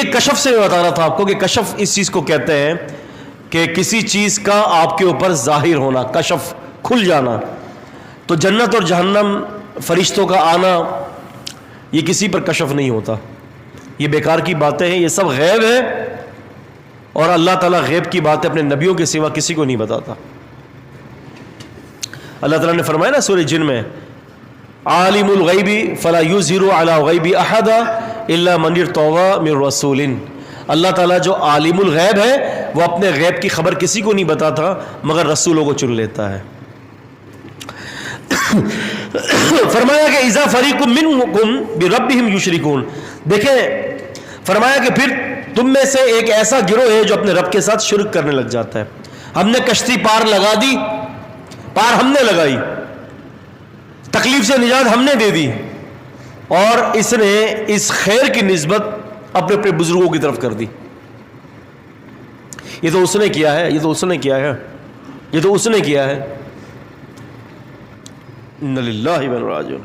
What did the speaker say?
یہ کشف سے میں بتا رہا تھا آپ کو کہ کشف اس چیز کو کہتے ہیں کہ کسی چیز کا آپ کے اوپر ظاہر ہونا، کشف، کھل جانا. تو جنت اور جہنم، فرشتوں کا آنا، یہ کسی پر کشف نہیں ہوتا، یہ بیکار کی باتیں ہیں، یہ سب غیب ہے. اور اللہ تعالیٰ غیب کی باتیں اپنے نبیوں کے سوا کسی کو نہیں بتاتا. اللہ تعالیٰ نے فرمایا نا سورہ جن میں، عالم الغیب فلا یظہر علی غیب احد الا من ارتضی من رسول. اللہ تعالیٰ جو عالم الغیب ہے وہ اپنے غیب کی خبر کسی کو نہیں بتاتا مگر رسولوں کو چن لیتا ہے. فرمایا کہ اذا فریق منکم بربہم یشرکون. دیکھیں فرمایا کہ پھر تم میں سے ایک ایسا گروہ ہے جو اپنے رب کے ساتھ شرک کرنے لگ جاتا ہے. ہم نے کشتی پار لگا دی، پار ہم نے لگائی، تکلیف سے نجات ہم نے دے دی، اور اس نے اس خیر کی نسبت اپنے اپنے بزرگوں کی طرف کر دی. یہ تو اس نے کیا ہے، یہ تو اس نے کیا ہے، یہ تو اس نے کیا ہے. ان للہ و انا الیہ راجعون.